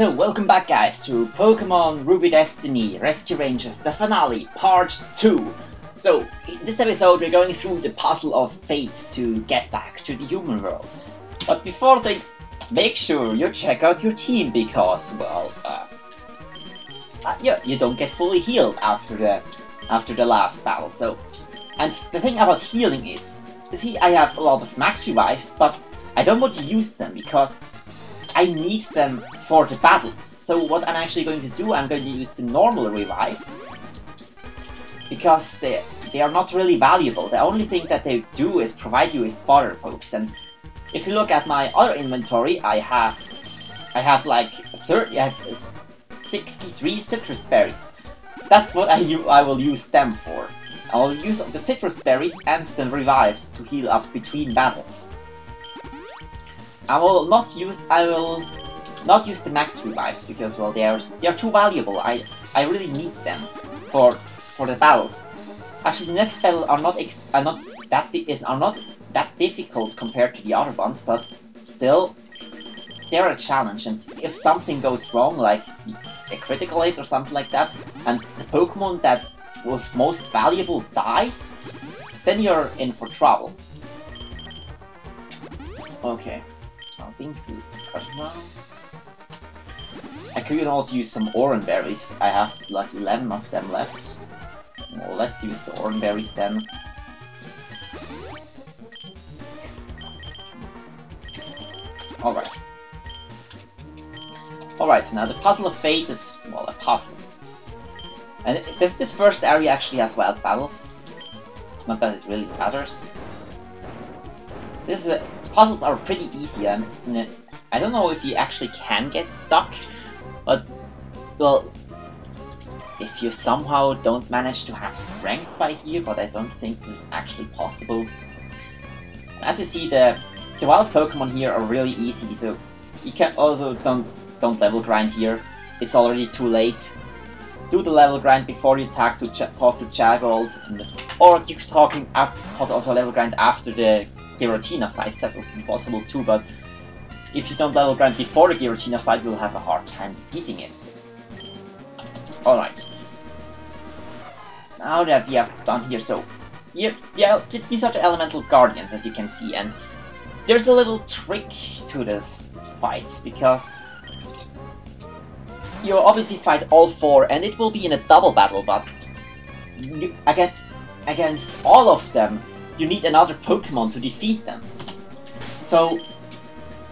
So, welcome back guys to Pokemon Ruby Destiny Rescue Rangers, the finale, part 2. So, in this episode we're going through the puzzle of fate to get back to the human world. But before things, make sure you check out your team because, well, you don't get fully healed after the last battle. So, and the thing about healing is, see, I have a lot of max revives, but I don't want to use them because I need them for the battles. So what I'm actually going to do, I'm going to use the normal revives because they are not really valuable. The only thing that they do is provide you with fodder pokes. And if you look at my other inventory, I have like 63 citrus berries. That's what I will use them for. I will use the citrus berries and the revives to heal up between battles. I will not use the max revives because, well, they are too valuable. I really need them for the battles. Actually, the next battle are not that difficult compared to the other ones, but still they're a challenge. And if something goes wrong, like a critical hit or something like that, and the Pokemon that was most valuable dies, then you're in for trouble. Okay. I think we've got now. I could also use some orange berries. I have like 11 of them left. Well, let's use the orange berries then. Alright. Alright, now the puzzle of fate is, well, a puzzle. And this first area actually has wild battles. Not that it really matters. The puzzles are pretty easy, and I don't know if you actually can get stuck, but, well, if you somehow don't manage to have strength by here, but I don't think this is actually possible. As you see, the wild Pokemon here are really easy, so you can also don't level grind here. It's already too late. Do the level grind before you talk to Jagold, or you could also level grind after the Giratina fights. That would be possible too, but if you don't level grind before the Giratina fight, you'll have a hard time beating it. Alright. Now that we have done here, so yeah, these are the elemental guardians, as you can see, and there's a little trick to this fights, because you obviously fight all four, and it will be in a double battle, but against all of them, you need another Pokemon to defeat them. So,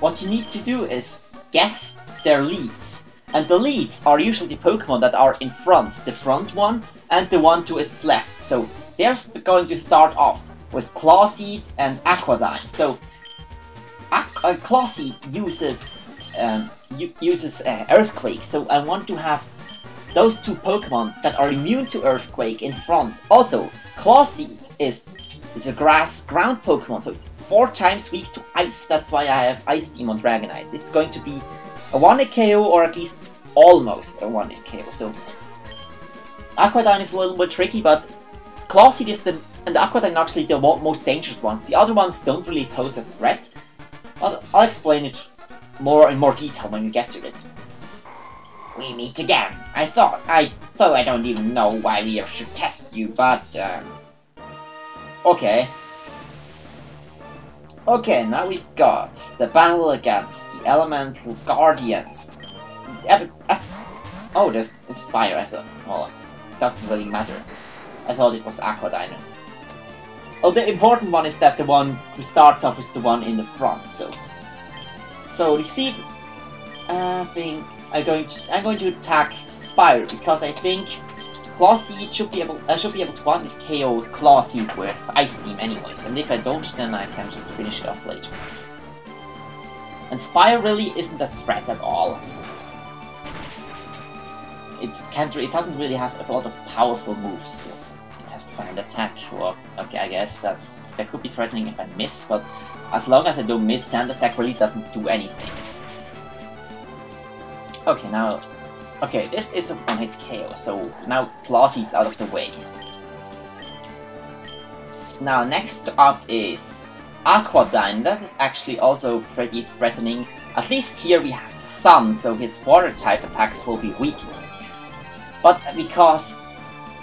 what you need to do is guess their leads. And the leads are usually the Pokemon that are in front, the front one and the one to its left. So, they're going to start off with Clawseed and Aquadyne. So, Clawseed uses Earthquake, so I want to have those two Pokemon that are immune to Earthquake in front. Also, Clawseed is a grass ground Pokemon, so it's 4 times weak to ice. That's why I have Ice Beam on Dragonite. It's going to be a 1-hit KO, or at least almost a 1-hit KO. So Aquadyne is a little bit tricky, but Clawseed is and Aquadyne are actually the most dangerous ones. The other ones don't really pose a threat. I'll explain it in more detail when we get to it. We meet again. I thought I don't even know why we should test you, but okay. Okay, now we've got the battle against the Elemental Guardians. Oh, there's Inspire, I thought. Well, it doesn't really matter. I thought it was Aquadyne. Oh, the important one is that the one who starts off is the one in the front, so you see, I think I'm going to attack Spire because I think Clawseed should be able to 1-hit KO Clawseed with Ice Beam anyways, and if I don't, then I can just finish it off later. And Spire really isn't a threat at all. It doesn't really have a lot of powerful moves. It has Sand Attack. Well, okay, I guess that could be threatening if I miss, but as long as I don't miss, Sand Attack really doesn't do anything. Okay, now. Okay, this is a 1-hit KO, so now Clawseed's out of the way. Now, next up is Aquadyne. That is actually also pretty threatening. At least here we have Sun, so his water type attacks will be weakened. But because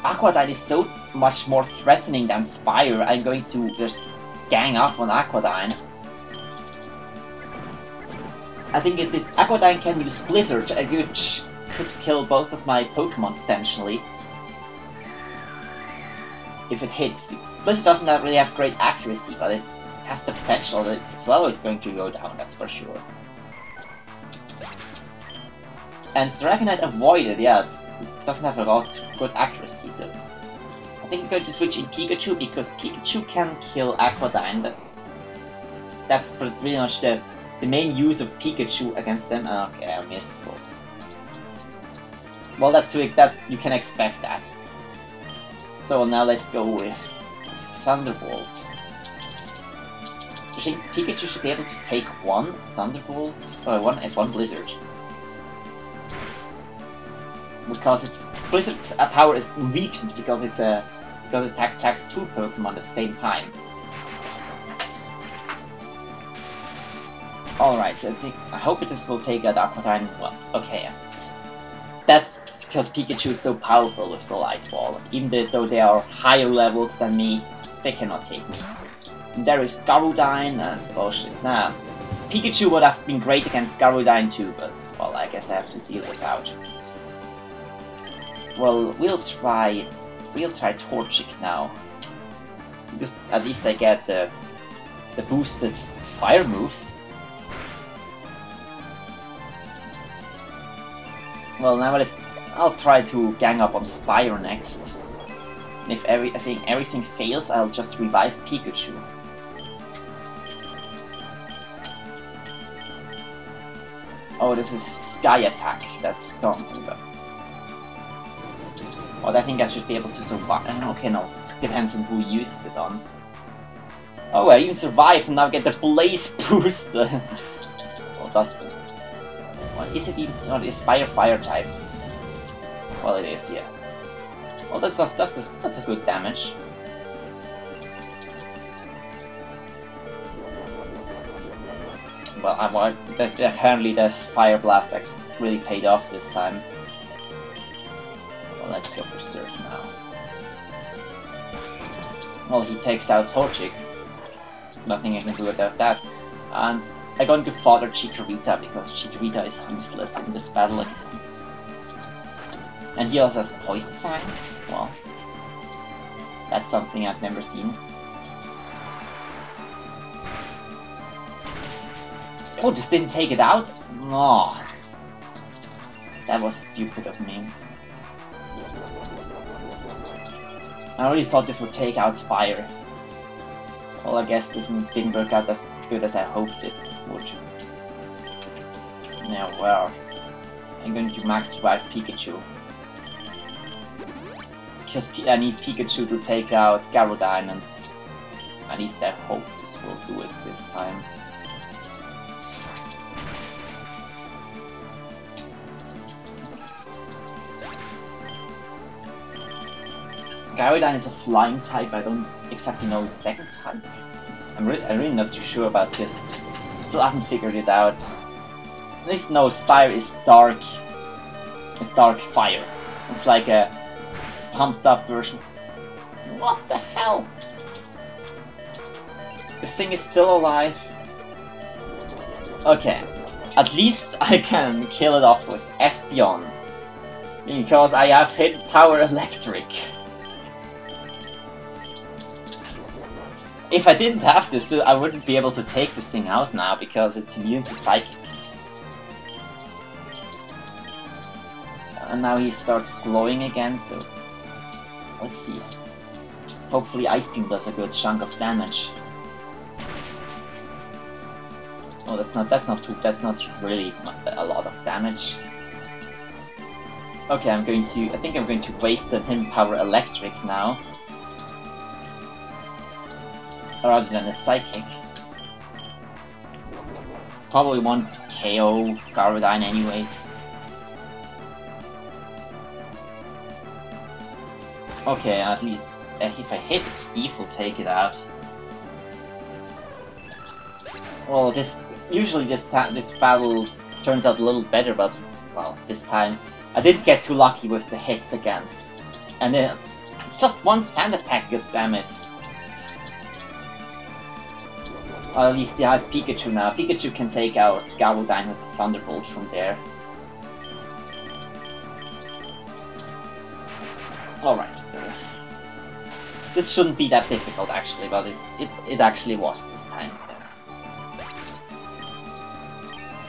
Aquadyne is so much more threatening than Spire, I'm going to just gang up on Aquadyne. I think Aquadyne can use Blizzard, which could kill both of my Pokemon potentially. If it hits. Blizzard doesn't really have great accuracy, but it has the potential that Swallow is going to go down, that's for sure. And Dragonite avoided, yeah, it doesn't have a lot of good accuracy, so I think I'm going to switch in Pikachu because Pikachu can kill Aquadyne. That's pretty much the main use of Pikachu against them. Okay, I missed. Well, that's weak, that you can expect that. So now let's go with Thunderbolt. I think Pikachu should be able to take one Thunderbolt, or one Blizzard. Because its Blizzard's power is weakened because it attacks two Pokemon at the same time. Alright, so I hope this will take out Aquadyne. Well, okay. That's because Pikachu is so powerful with the Light Ball. Even though they are higher levels than me, they cannot take me. And there is Garudyne and oh shit, nah. Pikachu would have been great against Garudyne too, but well, I guess I have to deal without. Well, we'll try Torchic now. Just at least I get the boosted fire moves. Well, now I'll try to gang up on Spire next. And if everything fails, I'll just revive Pikachu. Oh, this is Sky Attack. That's gone. Well, I think I should be able to survive. Okay, no. Depends on who uses it on. Oh, I even survived and now get the Blaze boost. Well, is it even... No, it's Fire type. Well, it is, yeah. Well, that's a good damage. Well, apparently this Fire Blast actually really paid off this time. Well, let's go for Surf now. Well, he takes out Torchic. Nothing I can do about that. And I'm going to fodder Chikorita because Chikorita is useless in this battle. And he also has Poison Fang. Well, that's something I've never seen. Oh, just didn't take it out? Oh, that was stupid of me. I really thought this would take out Spire. Well, I guess this didn't work out as good as I hoped it would. Now, well, I'm going to max revive Pikachu. Because I need Pikachu to take out Garudyne, and at least I hope this will do it this time. Garudyne is a flying type, I don't exactly know his second type. I'm really not too sure about this. Still haven't figured it out. At least no, Spire is dark. It's dark fire. It's like a pumped up version. What the hell? This thing is still alive. Okay. At least I can kill it off with Espeon. Because I have hit Power Electric. If I didn't have this, I wouldn't be able to take this thing out now, because it's immune to Psychic. And now he starts glowing again, so... Let's see. Hopefully Ice Beam does a good chunk of damage. Oh, that's not really a lot of damage. Okay, I think I'm going to waste him Power Electric now. Rather than a Psychic. Probably won't KO Garudyne anyways. Okay, at least if I hit Steve will take it out. Well, this Usually this battle turns out a little better, but well, this time I didn't get too lucky with the hits against. And then it's just one sand attack, god damn it. Well, at least I have Pikachu now. Pikachu can take out Gabaldine with a Thunderbolt from there. Alright. This shouldn't be that difficult actually, but it actually was this time, so.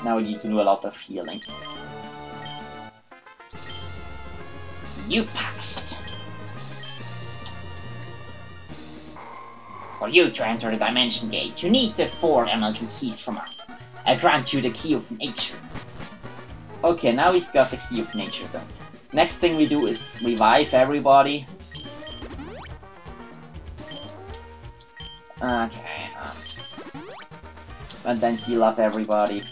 Now we need to do a lot of healing. You passed! For you to enter the Dimension Gate, you need the 4 Emerald Keys from us. I grant you the Key of Nature. Okay, now we've got the Key of Nature, so next thing we do is revive everybody. Okay, and then heal up everybody.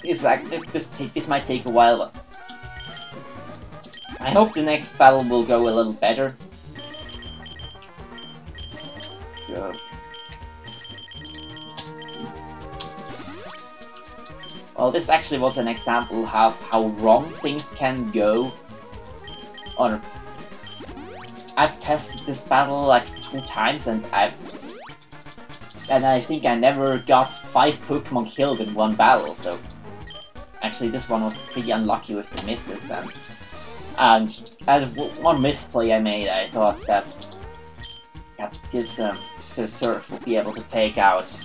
This might take a while, but I hope the next battle will go a little better. Good. Well, this actually was an example of how wrong things can go. Or I've tested this battle like 2 times, and I think I never got 5 Pokemon killed in one battle. So actually, this one was pretty unlucky with the misses, and one misplay I made, I thought that this the Surf will be able to take out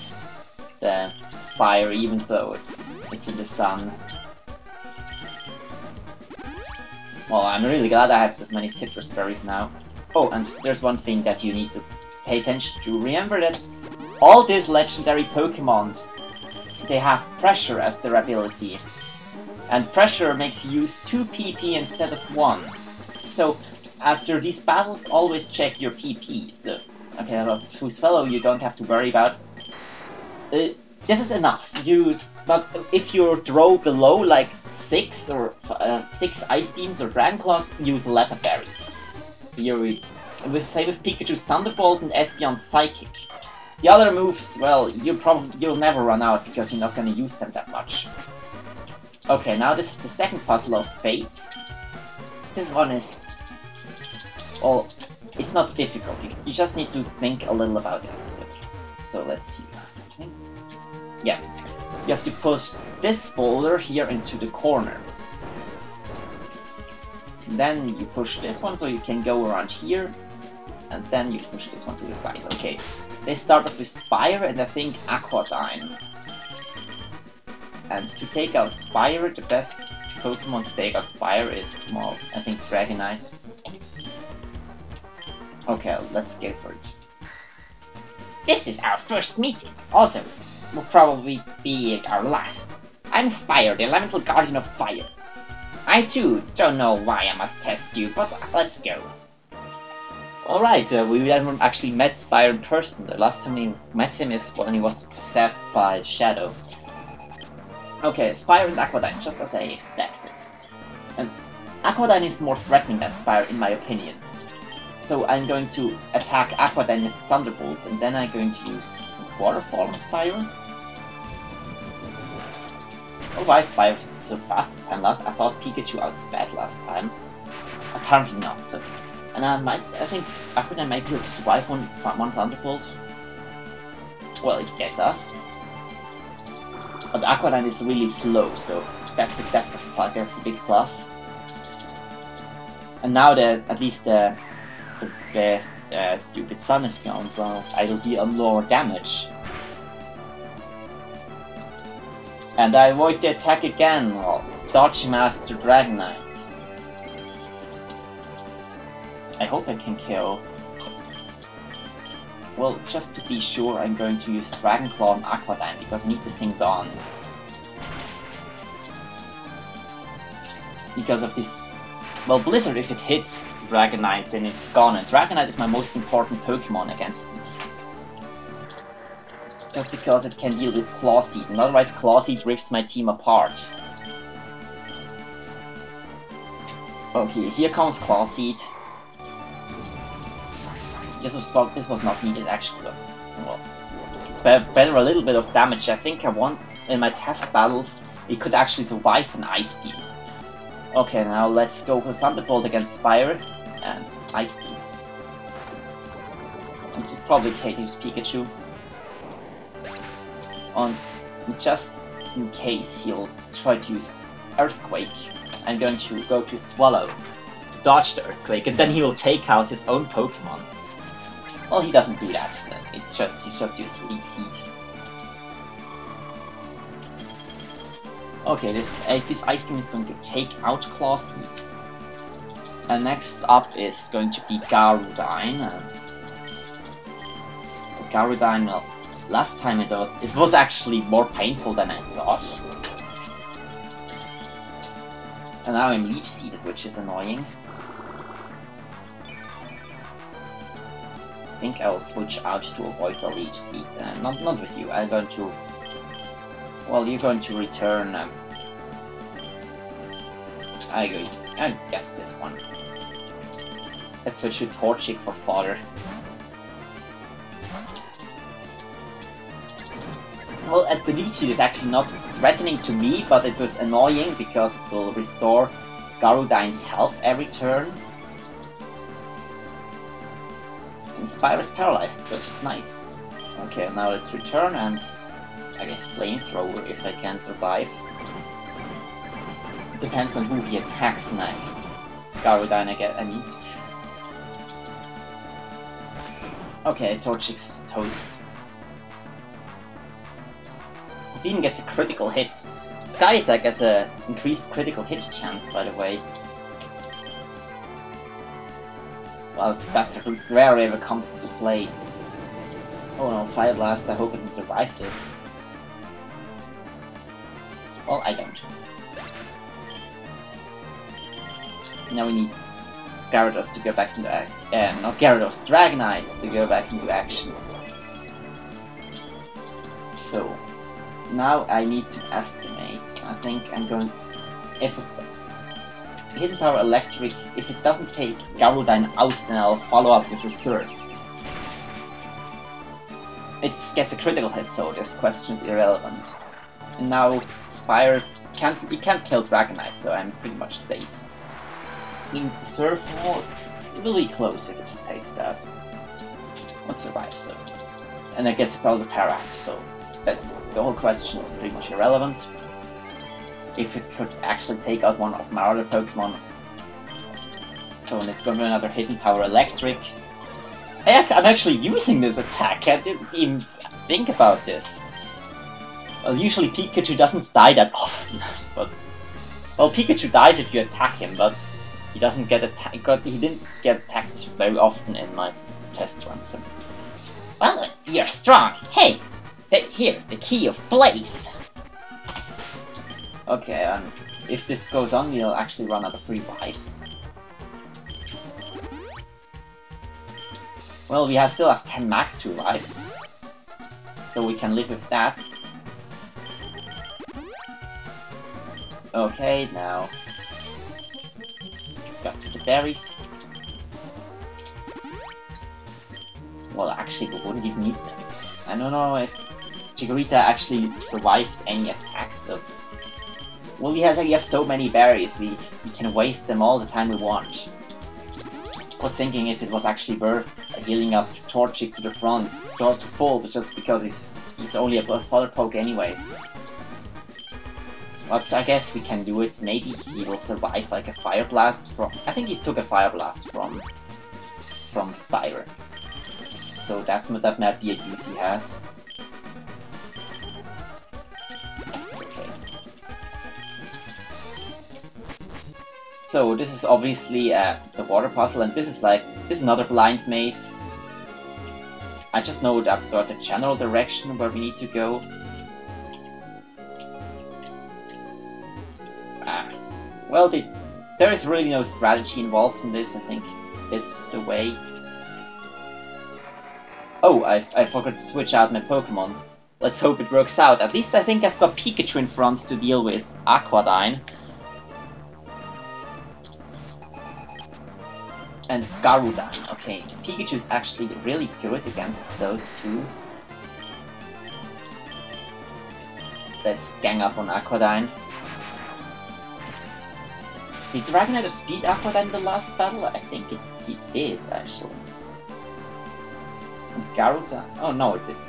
the Spire, even though it's in the sun. Well, I'm really glad I have this many citrus berries now. Oh, and there's one thing that you need to pay attention to. Remember that all these legendary Pokemons, they have Pressure as their ability. And Pressure makes you use 2 PP instead of 1. So, after these battles, always check your PP. So, okay, whose fellow you don't have to worry about. This is enough. But if you throw below like 6 or 6 Ice Beams or Dragon Claws, use Leopard Berry. Here say with Pikachu's Thunderbolt and Espeon's Psychic. The other moves, well, you'll never run out because you're not gonna use them that much. Okay, now this is the second puzzle of Fate. This one is... well, it's not difficult, you just need to think a little about it. So let's see. Yeah, you have to push this boulder here into the corner. And then you push this one so you can go around here. And then you push this one to the side. Okay, they start off with Spire and I think Aquadyne. And to take out Spire, the best Pokemon to take out Spire is, well, I think Dragonite. Okay, let's go for it. This is our first meeting. Also, will probably be our last. I'm Spire, the Elemental Guardian of Fire. I too don't know why I must test you, but let's go. Alright, we haven't actually met Spire in person. The last time we met him is when he was possessed by Shadow. Okay, Spire and Aquadyne, just as I expected. And Aquadyne is more threatening than Spire in my opinion. So I'm going to attack Aquadyne with Thunderbolt, and then I'm going to use Waterfall on Spire. Oh, why Spire so fast this time? I thought Pikachu outsped last time. Apparently not. So, and I think Aquadyne might be able to survive one Thunderbolt. Well, it does. But Aquadyne is really slow, so that's a big plus. And now at least the stupid sun is gone, so I'll deal more damage. And I avoid the attack again. Well, Dodge Master Dragonite. I hope I can kill. Well, just to be sure, I'm going to use Dragon Claw on Aquadyne because I need this thing gone. Because of this... well, Blizzard, if it hits Dragonite, then it's gone, and Dragonite is my most important Pokemon against this. Just because it can deal with Claw Seed, and otherwise Claw Seed rips my team apart. Okay, here comes Claw Seed. This was not needed actually, but well. better a little bit of damage. I think I want in my test battles it could actually survive an Ice Beams. Okay, now let's go with Thunderbolt against Spire and Ice Beam. And he's probably can use Pikachu. Just in case he'll try to use Earthquake, I'm going to go to Swallow to dodge the Earthquake, and then he will take out his own Pokemon. Well, he doesn't do that. He's just used Lead Seed. Okay, this Ice Beam is going to take out Claw Seed. And next up is going to be Garudine. Garudine, well, last time I thought it was actually more painful than I thought. And now I'm Leech Seeded, which is annoying. I think I'll switch out to avoid the Leech Seed. Not with you. I'm going to. Well, you're going to return. I guess this one. Let's switch to Torchic for fodder. Well, the Leech Seed is actually not threatening to me, but it was annoying because it will restore Garudine's health every turn. And Spire is paralyzed, which is nice. Okay, now let's return and I guess Flamethrower if I can survive. It depends on who he attacks next. Garudine, I mean. Okay, Torchic's toast. It even gets a critical hit. Sky Attack has a increased critical hit chance, by the way. Well, that rarely ever comes into play. Oh no, Fire Blast, I hope it can survive this. Well, I don't. Now we need Gyarados to go back into not Gyarados, Dragonites to go back into action. So, now I need to estimate. I think I'm going... If a Hidden Power Electric, if it doesn't take Garudine out, then I'll follow up with Reserve. It gets a critical hit, so this question is irrelevant. And now Spire can't kill Dragonite, so I'm pretty much safe. In Surf, well, it will be close if it takes that. Won't survive, so. And it gets probably Parax, so that's the whole question was pretty much irrelevant. If it could actually take out one of my other Pokemon. So when it's going to be another Hidden Power Electric. Heck, I'm actually using this attack, I didn't even think about this. Well, usually Pikachu doesn't die that often, but... Well, Pikachu dies if you attack him, but he doesn't get he didn't get attacked very often in my test runs. So. Well, you're strong! Hey! Here, the Key of Blaze! Okay, if this goes on, we'll actually run out of revives. Well, we still have 10 max revives, so we can live with that. Okay, now got to the berries. Well, actually, we wouldn't even need them. I don't know if Chikorita actually survived any attacks, so... Well, we have so many berries, we can waste them all the time we want. I was thinking if it was actually worth healing up Torchic to the front, to full, but just because he's only a fodder poke anyway. But I guess we can do it. Maybe he will survive like a Fire Blast from... I think he took a Fire Blast from Spire. So that might be a use he has. So this is obviously the water puzzle, and this is another blind maze. I just know that the general direction where we need to go. Well, there is really no strategy involved in this. I think this is the way. Oh, I forgot to switch out my Pokemon. Let's hope it works out. At least I think I've got Pikachu in front to deal with Aquadine. And Garudine. Okay, Pikachu is actually really good against those two. let's gang up on Aquadine. Did Dragonite beat Aquadine in the last battle? I think he did, actually. And Garuda? Oh no, it didn't.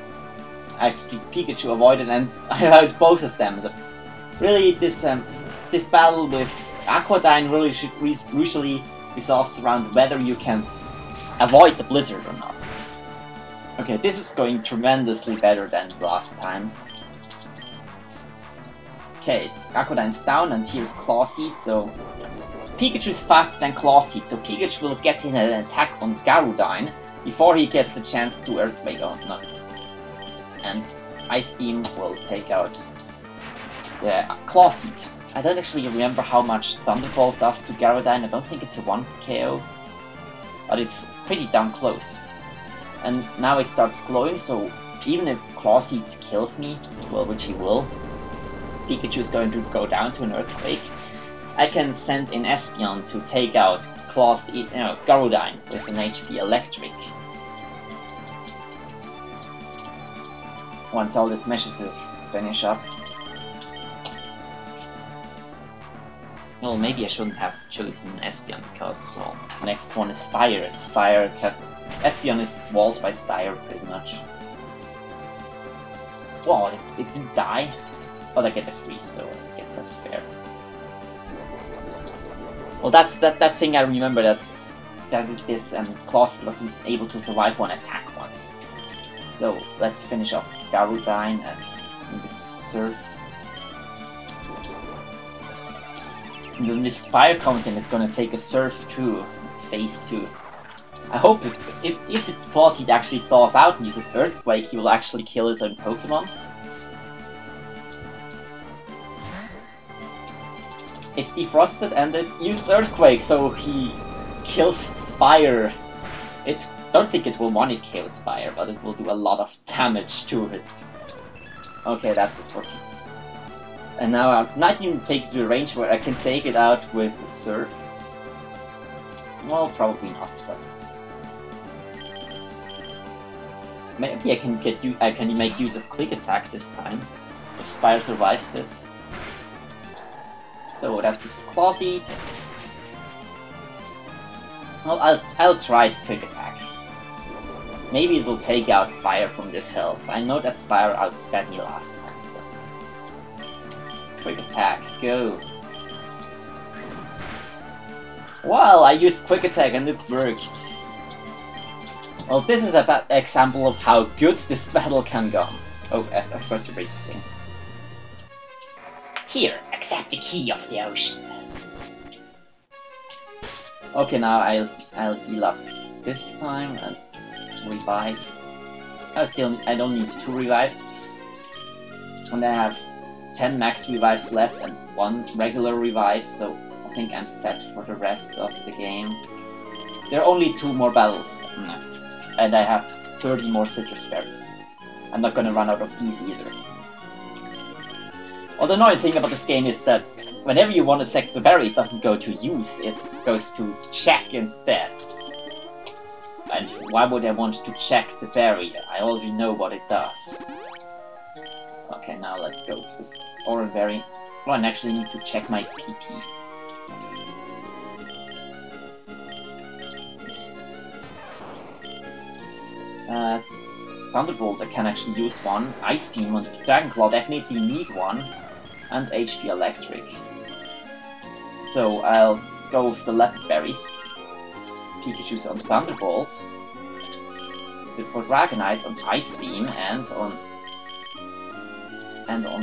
Actually, Pikachu avoided, and I allowed both of them. So really, this battle with Aquadine really usually resolves around whether you can avoid the blizzard or not. Okay, this is going tremendously better than last times. Okay, Aquadine's down, and here's Claw Seed, so Pikachu is faster than Claw Seed, so Pikachu will get in an attack on Garudine before he gets a chance to Earthquake. Oh, no. And Ice Beam will take out the Claw Seed. I don't actually remember how much Thunderbolt does to Garudine. I don't think it's a 1 KO, but it's pretty damn close. And now it starts glowing, so even if Claw Seed kills me, well, which he will, Pikachu is going to go down to an Earthquake. I can send in Espeon to take out Garudine with an HP Electric. Once all these messages finish up. Well, maybe I shouldn't have chosen Espeon because, well, next one is Spire. Espeon is walled by Spire pretty much. Well, it didn't die, but I get a freeze, so I guess that's fair. Well, that's that thing I remember, that this Claw Seed wasn't able to survive one attack once. So let's finish off Garudine and use Surf. And then if Spire comes in, it's gonna take a Surf too. It's phase 2. I hope if its Claw Seed actually thaws out and uses Earthquake, he will actually kill his own Pokemon. It's defrosted and it uses Earthquake, so he kills Spire. I don't think it will one-hit KO Spire, but it will do a lot of damage to it. Okay, that's it for Keep. And now I'm not even taking to a range where I can take it out with Surf. Well, probably not, but maybe I can make use of Quick Attack this time if Spire survives this. So that's it for Claw Seed. Well, I'll try Quick Attack. Maybe it'll take out Spire from this health. I know that Spire outsped me last time, so Quick Attack, go! Well, I used Quick Attack and it worked. Well, this is a bad example of how good this battle can go. Oh, I forgot to break this thing. Here, accept the key of the ocean. Okay, now I'll heal up this time and revive. I don't need 2 revives. And I have 10 max revives left and 1 regular revive, so I think I'm set for the rest of the game. There are only 2 more battles, and I have 30 more citrus berries. I'm not gonna run out of these either. Well, the annoying thing about this game is that whenever you want to select the berry, it doesn't go to use, it goes to check instead. And why would I want to check the berry? I already know what it does. Okay, now let's go with this orange berry. Oh, I actually need to check my PP. Thunderbolt, I can actually use 1. Ice Beam and Dragon Claw definitely need 1. And HP Electric. So I'll go with the Leopard Berries. Pikachu's on Thunderbolt. For Dragonite on Ice Beam and on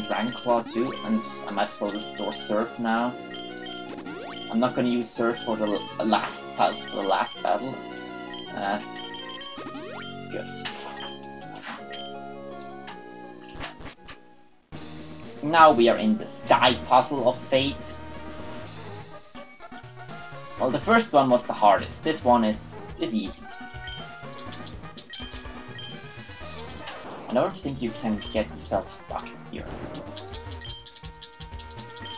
Dragon Claw too. And I might as well restore Surf now. I'm not gonna use Surf for the last battle. Good. Now we are in the Sky Puzzle of Fate. Well, the first one was the hardest. This one is easy. I don't think you can get yourself stuck here.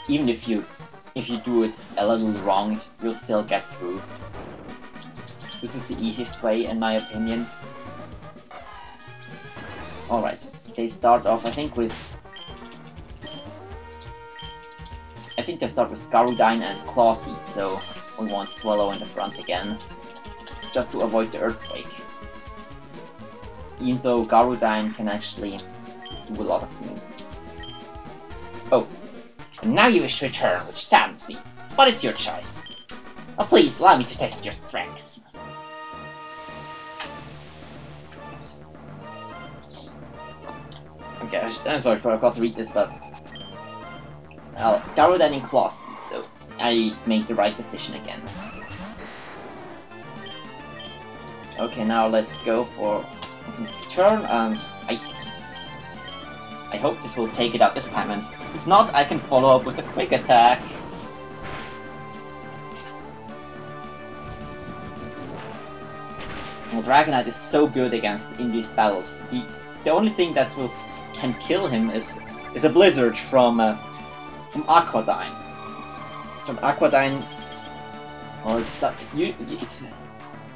Even if you do it a little wrong, you'll still get through. This is the easiest way, in my opinion. Alright, they start off, I think, with think they start with Garudine and Claw Seed, so we want Swallow in the front again, just to avoid the Earthquake. Even though Garudine can actually do a lot of things. Oh, and now you wish to return, which saddens me, but it's your choice. Oh, please, allow me to test your strength. Okay, I'm sorry for I forgot to read this, but... Garudine in Claw Seed, so I made the right decision again. Okay, now let's go for Turn and Ice Beam. I hope this will take it out this time, and if not, I can follow up with a quick attack. Well, Dragonite is so good in these battles. The only thing that can kill him is a Blizzard from Aquadine. But Aquadine, well,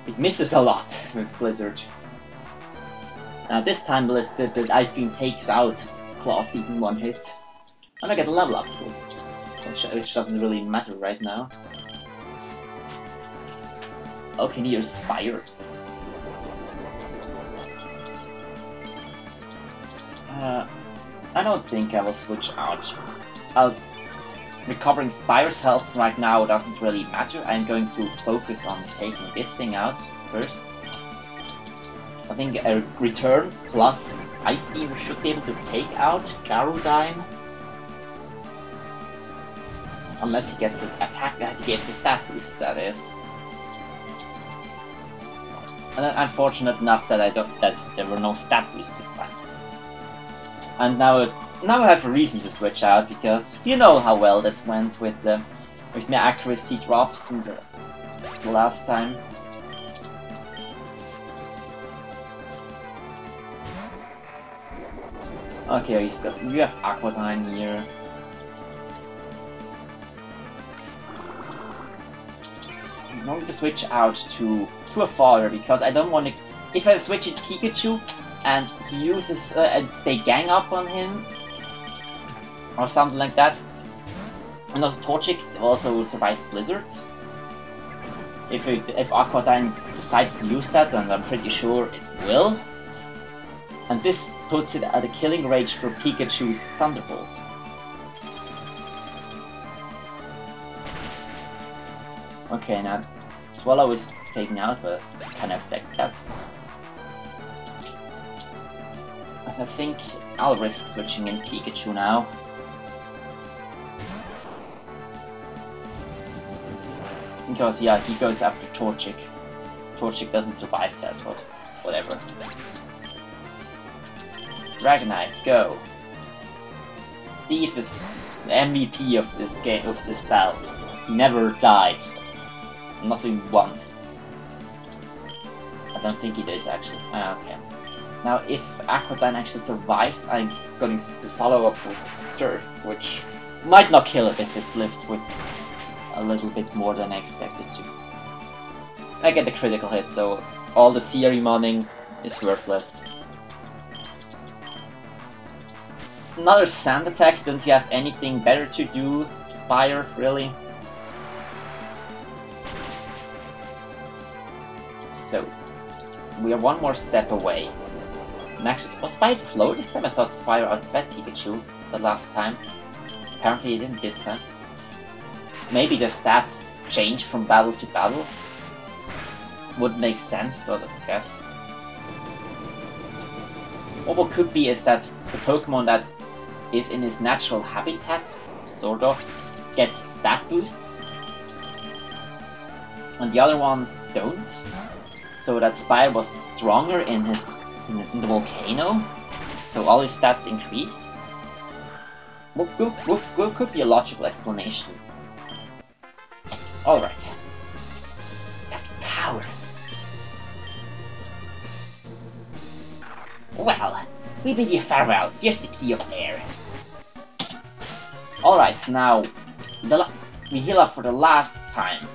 it misses a lot with Blizzard. Now this time the Ice Beam takes out Claw Seed in one hit. And I get a level up, which doesn't really matter right now. Okay, near Spire. I don't think I will switch out. Recovering Spire's health right now doesn't really matter. I'm going to focus on taking this thing out first. I think a Return plus Ice Beam should be able to take out Garudine. Unless he gets an attack, he gets a stat boost, that is. And I'm fortunate enough that there were no stat boosts this time. And now I have a reason to switch out, because you know how well this went with my accuracy drops in the last time. Okay, you have Aquadine here. I'm going to switch out to a Father, because I don't want to... If I switch it Pikachu, and he uses... and they gang up on him, or something like that. And also Torchic also survive blizzards. If Aquadine decides to use that, and I'm pretty sure it will. And this puts it at a killing range for Pikachu's Thunderbolt. Okay, now Swallow is taken out, but I kind of expect that. I think I'll risk switching in Pikachu now. Because, yeah, he goes after Torchic. Torchic doesn't survive that, but whatever. Dragonite, go! Steve is the MVP of this game, of this battles. He never died. Not even once. I don't think he did, actually. Ah, okay. Now, if Aquadine actually survives, I'm going to follow up with Surf, which might not kill it if it lives with a little bit more than I expected to. I get the critical hit, so all the theory modding is worthless. Another sand attack, don't you have anything better to do, Spire, really? So, we are one more step away. And actually, was Spire slow this time? I thought Spire outsped Pikachu the last time. Apparently it didn't this time. Maybe the stats change from battle to battle. Would make sense, but I guess. What could be is that the Pokemon that is in his natural habitat, sort of, gets stat boosts. And the other ones don't. So that Spire was stronger in the volcano, so all his stats increase. What could be a logical explanation? Alright. That power. Well, we bid you farewell. Here's the key of air. Alright, now we heal up for the last time.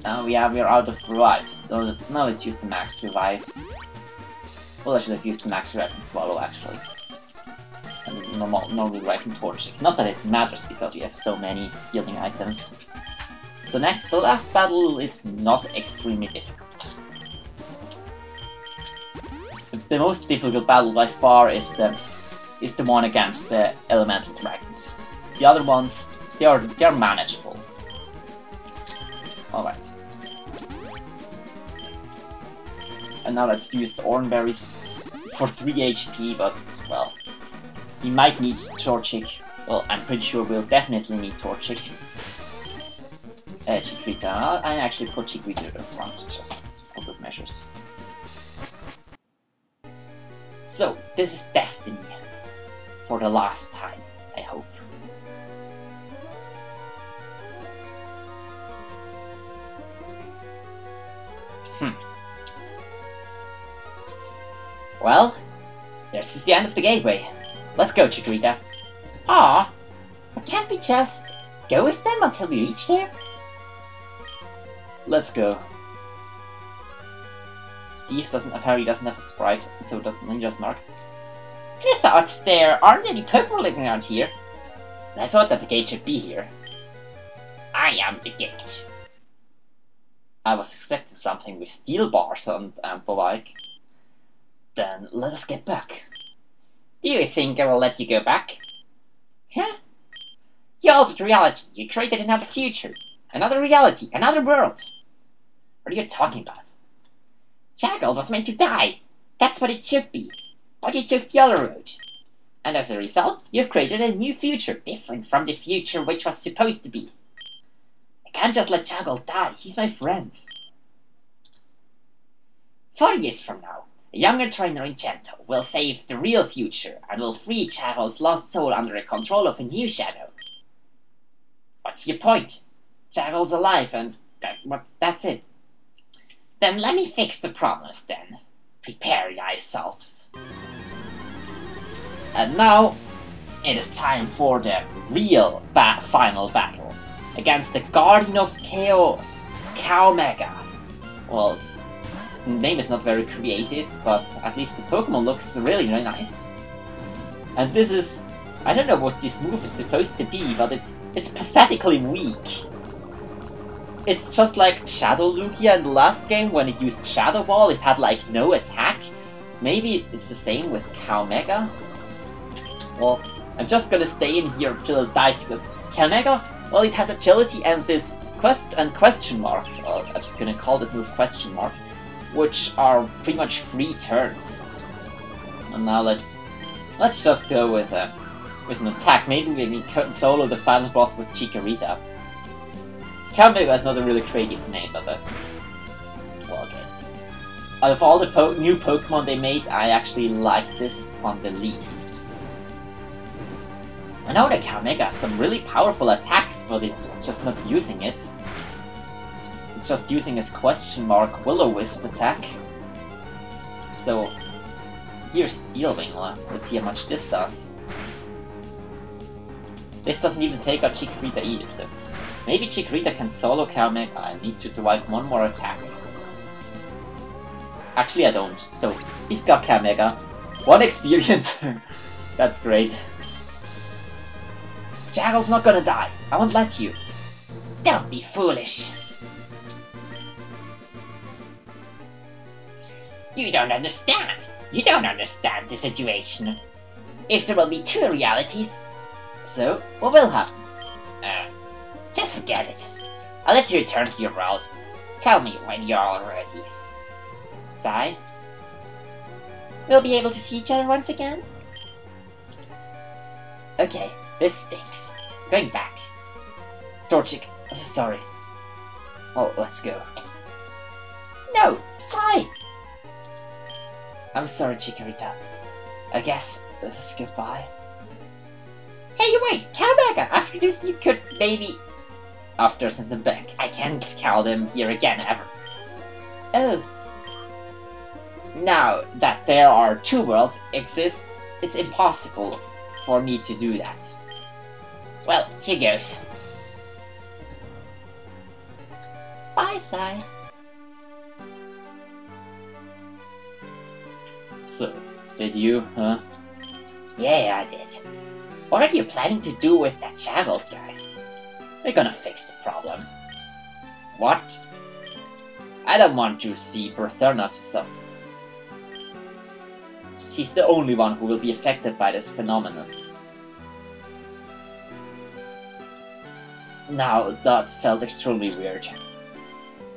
Now we are out of revives. Now let's use the max revives. Well, I should have used the max revive and Swallow, actually. I mean, normally derive from Torchic. Not that it matters because we have so many healing items. The last battle is not extremely difficult. The most difficult battle by far is the one against the elemental dragons. The other ones, they are manageable. Alright. And now let's use the Oranberries for 3 HP, but, well, we might need Torchic. Well, I'm pretty sure we'll definitely need Torchic. Chikorita. I actually put Chikorita to the front, just for good measures. So, this is Destiny. For the last time, I hope. Well, this is the end of the gateway. Let's go, Chikorita. Ah, but can't we just go with them until we reach there? Let's go. Steve apparently doesn't have a sprite, and so doesn't Ninja's Mark. I thought there aren't any Pokemon living around here. I thought that the gate should be here. I am the gate. I was expecting something with steel bars and the like. Then let us get back. Do you think I will let you go back? Huh? You altered reality. You created another future. Another reality. Another world. What are you talking about? Jagold was meant to die. That's what it should be. But you took the other road. And as a result, you've created a new future, different from the future which was supposed to be. I can't just let Jagold die. He's my friend. 4 years from now, a younger trainer in Gento will save the real future and will free Jagold's lost soul under the control of a new shadow. What's your point? Jagold's alive and that's it. Then let me fix the problems then. Prepare yourselves. And now, it is time for the real final battle against the Guardian of Chaos, Cowmega. Well, the name is not very creative, but at least the Pokemon looks really nice. And this is... I don't know what this move is supposed to be, but it's pathetically weak. It's just like Shadow Lugia in the last game when it used Shadow Ball, it had like no attack. Maybe it's the same with Cowmega? Well, I'm just gonna stay in here until it dies because Cowmega, well, it has agility and this question mark. Well, I'm just gonna call this move question mark, which are pretty much 3 turns. And now let's just go with an attack. Maybe we can solo the final boss with Chikorita. Cowmega is not a really creative name, but well, okay. Out of all the new Pokemon they made, I actually like this one the least. I know that Cowmega has some really powerful attacks, but it's just not using it. It's just using his question mark Will-O-Wisp attack. So, here's Steel Wing. Let's see how much this does. This doesn't even take out Chikorita either, so... Maybe Chikorita can solo Cowmega. I need to survive one more attack. Actually, I don't. So, we've got Cowmega. 1 experience. That's great. Jagold's not gonna die. I won't let you. Don't be foolish. You don't understand. You don't understand the situation. If there will be 2 realities, so what will happen? Just forget it. I'll let you return to your world. Tell me when you're all ready. Sai? We'll be able to see each other once again? Okay, this stinks. I'm going back. Torchic, I'm so sorry. Oh, let's go. No! Sai! I'm sorry, Chikorita. I guess this is goodbye. Hey, wait! Cowmega! After this you could maybe... After send them back. I can't call them here again, ever. Oh. Now that there are 2 worlds exist, it's impossible for me to do that. Well, here goes. Bye, Sai. So, did you, Yeah, I did. What are you planning to do with that Jagold guy? We're gonna fix the problem. What? I don't want to see Bertherna to suffer. She's the only one who will be affected by this phenomenon. Now, that felt extremely weird.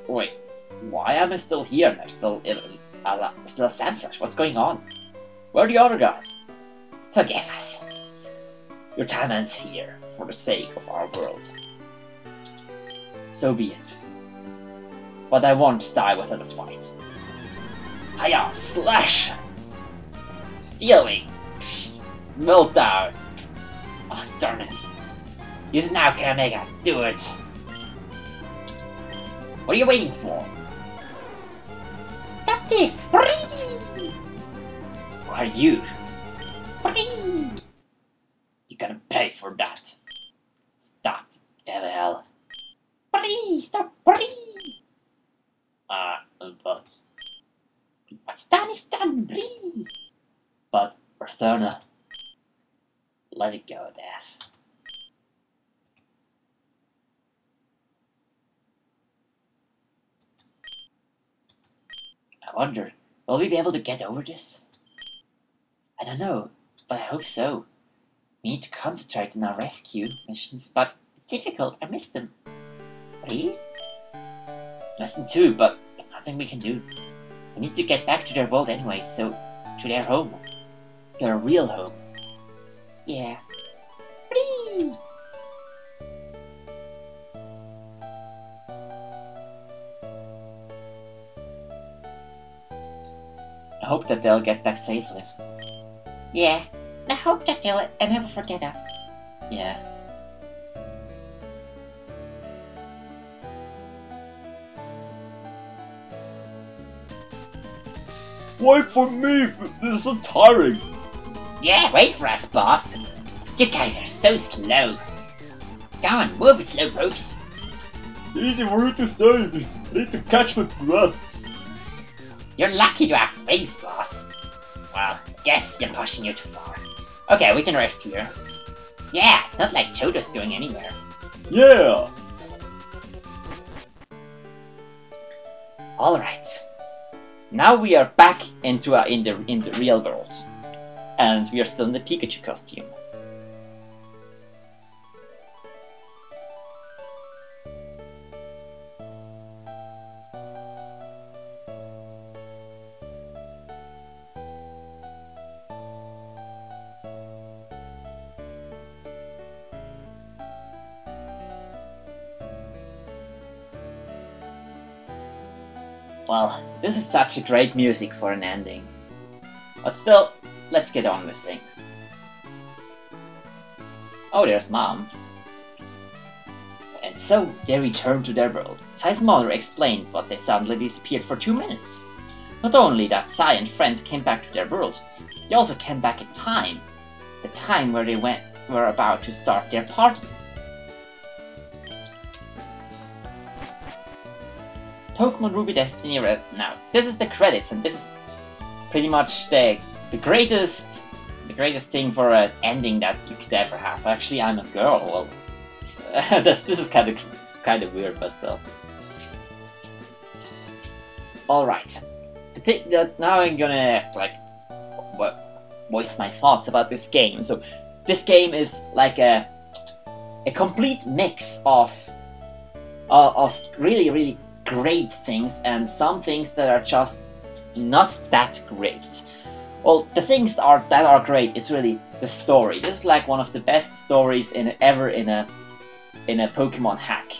Wait, why am I still here and I'm still still a Sand Slash? What's going on? Where are the other guys? Forgive us. Your time ends here, for the sake of our world. So be it. But I won't die without a fight. Hiya, slash! Steel Wing! Meltdown! Oh, darn it. Use it now, K-Omega. Do it! What are you waiting for? Stop this! Bree! Who are you? Bree! You're gonna pay for that. Stop, devil. Bree! Stop, Bree! But... What's done is done, Bree! But, Bertherna, let it go, Death. I wonder, will we be able to get over this? I don't know, but I hope so. We need to concentrate on our rescue missions, but it's difficult, I miss them. Really? Miss them too, but nothing we can do. They need to get back to their world anyway, so to their home. Their real home. Yeah. Whee! I hope that they'll get back safely. Yeah, I hope that they'll never forget us. Yeah. Wait for me! This is so tiring! Yeah, wait for us, boss. You guys are so slow. Go on, move it, Slowpokes. Easy for you to save. I need to catch my breath. You're lucky to have wings, boss. Well, guess you're pushing you too far. Okay, we can rest here. Yeah, it's not like Chodo's going anywhere. Yeah! Alright. Now we are back in the real world. And we are still in the Pikachu costume. Well, this is such a great music for an ending. But still, let's get on with things. Oh, there's Mom. And so, they returned to their world. Sai's mother explained, but they suddenly disappeared for 2 minutes. Not only that Sai and friends came back to their world, they also came back in time. The time where they were about to start their party. Pokemon Ruby Destiny Red. Now, this is the credits, and this is pretty much the greatest thing for an ending that you could ever have. Actually, I'm a girl. Well, this is kind of weird, but still. All right. The thing that now I'm gonna voice my thoughts about this game. So, this game is like a complete mix of really great things and some things that are just not that great. Well, the things that are great is really the story. This is like one of the best stories ever in a Pokemon hack.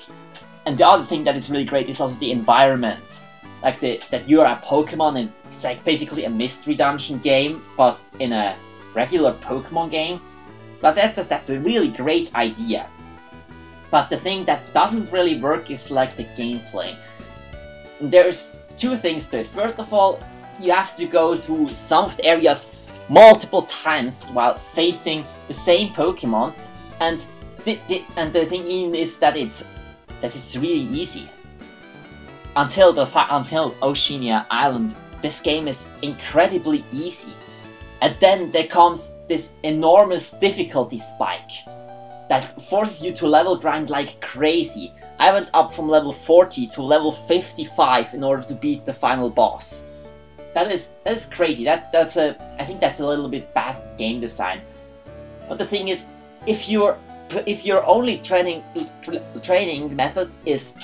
And the other thing that is really great is also the environment. Like that you are a Pokemon and it's like basically a mystery dungeon game, but in a regular Pokemon game. But that's a really great idea. But the thing that doesn't really work is like the gameplay. There's two things to it. First of all, you have to go through some of the areas multiple times while facing the same Pokemon, and the thing is that it's really easy. Until Oceania Island, this game is incredibly easy. And then there comes this enormous difficulty spike that forces you to level grind like crazy. I went up from level 40 to level 55 in order to beat the final boss. That is crazy. I think that's a little bit bad game design. But the thing is, if your only training method is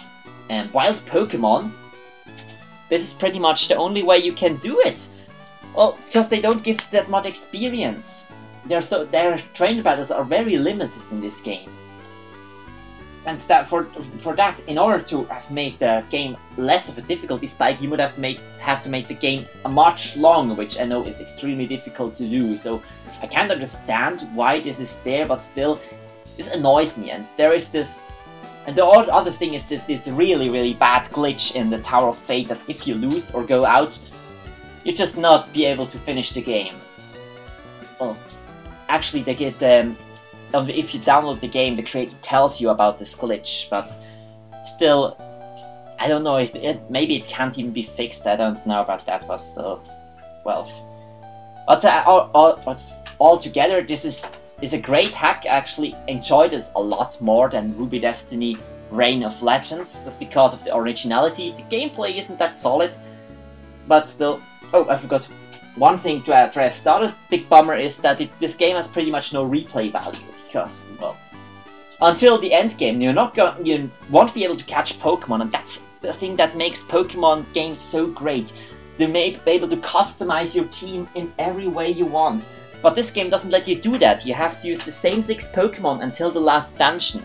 wild Pokemon, this is pretty much the only way you can do it. Well, because they don't give that much experience. Their trainer battles are very limited in this game. And that for that, in order to have made the game less of a difficulty spike, you would have to make the game much longer, which I know is extremely difficult to do. So I can't understand why this is there, but still, this annoys me. And there is this, and the other thing is this really bad glitch in the Tower of Fate that if you lose or go out, you just not be able to finish the game. Well, actually, they get if you download the game, the creator tells you about this glitch, but still, I don't know if maybe it can't even be fixed. I don't know about that, but still, well. But altogether, this is a great hack. I actually enjoyed this a lot more than Ruby Destiny Reign of Legends, just because of the originality. The gameplay isn't that solid, but still. Oh, I forgot one thing to address. The other big bummer is that this game has pretty much no replay value, because, well, until the end game, you won't be able to catch Pokemon, and that's the thing that makes Pokemon games so great. You may be able to customize your team in every way you want, but this game doesn't let you do that. You have to use the same 6 Pokemon until the last dungeon.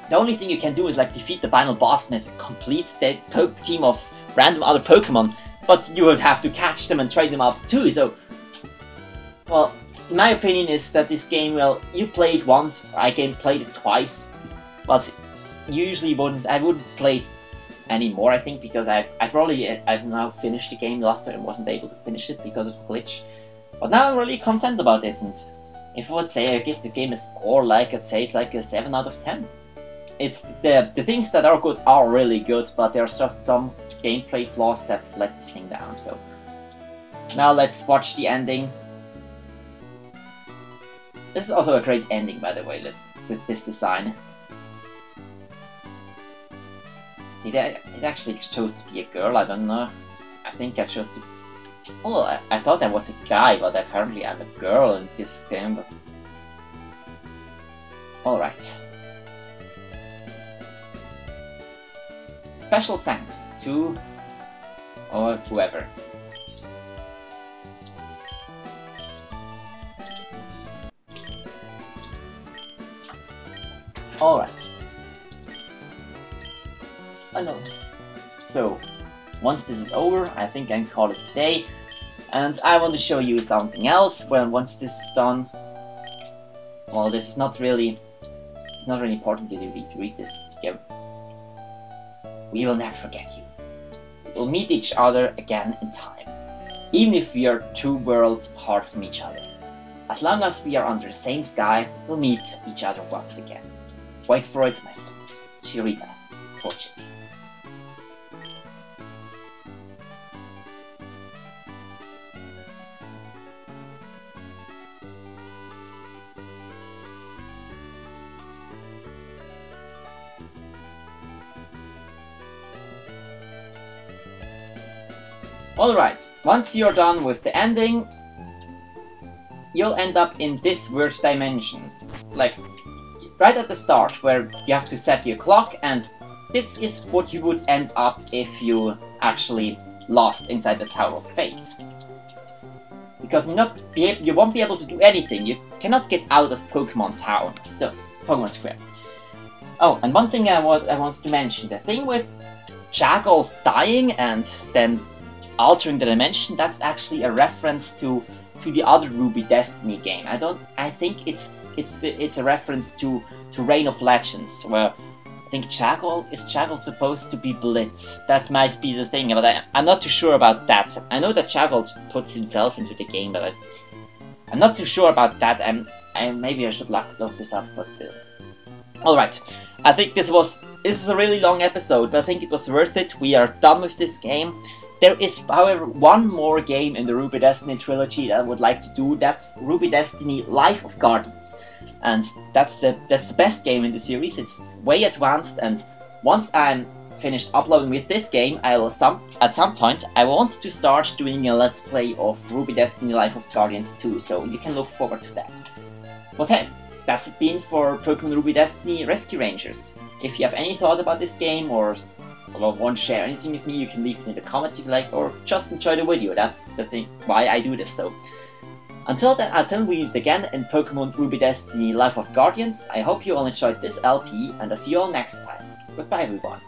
The only thing you can do is like defeat the final boss and complete the team of random other Pokemon. But you would have to catch them and train them up too, so... Well, my opinion is that this game, well, you play it once, I played it twice, but usually I wouldn't play it anymore, I think, because I've now finished the game. Last time I wasn't able to finish it because of the glitch. But now I'm really content about it, and if I would say I give the game a score, I'd say it's like a 7 out of 10. It's the things that are good are really good, but there's just some gameplay flaws that let this thing down. So now let's watch the ending. This is also a great ending, by the way, this design. Did I actually chose to be a girl? I don't know. I think I chose to... Oh, I thought I was a guy, but apparently I'm a girl in this game, but... Alright. Special thanks to... or whoever. Alright. I know. So, once this is over, I think I can call it a day. And I want to show you something else once this is done. Well, this is not really... It's not really important to read this. Yeah. We will never forget you. We'll meet each other again in time. Even if we are 2 worlds apart from each other. As long as we are under the same sky, we'll meet each other once again. Wait for it, my friends. Chirita, Torchic. Alright, once you're done with the ending, you'll end up in this weird dimension. Like, right at the start, where you have to set your clock, and this is what you would end up if you actually lost inside the Tower of Fate. Because you won't be able to do anything, you cannot get out of Pokemon Town, so, Pokemon Square. Oh, and one thing I wanted to mention, the thing with Jagold dying and then altering the dimension, that's actually a reference to the other Ruby Destiny game. I think it's a reference to Reign of Legends, where I think Jagold supposed to be Blitz. That might be the thing, but I'm not too sure about that. I know that Jagold puts himself into the game, but I'm not too sure about that. Maybe I should look this up, but alright. I think this is a really long episode, but I think it was worth it. We are done with this game. There is, however, one more game in the Ruby Destiny trilogy that I would like to do. That's Ruby Destiny Life of Guardians. And that's the best game in the series. It's way advanced, and once I'm finished uploading with this game, I will at some point I want to start doing a let's play of Ruby Destiny Life of Guardians 2, so you can look forward to that. But hey, that's it been for Pokemon Ruby Destiny Rescue Rangers. If you have any thought about this game or want to share anything with me, you can leave it in the comments if you like, or just enjoy the video. That's the thing why I do this. So until we meet again in Pokemon Ruby Destiny Life of Guardians, I hope you all enjoyed this LP, and I'll see you all next time. Goodbye everyone.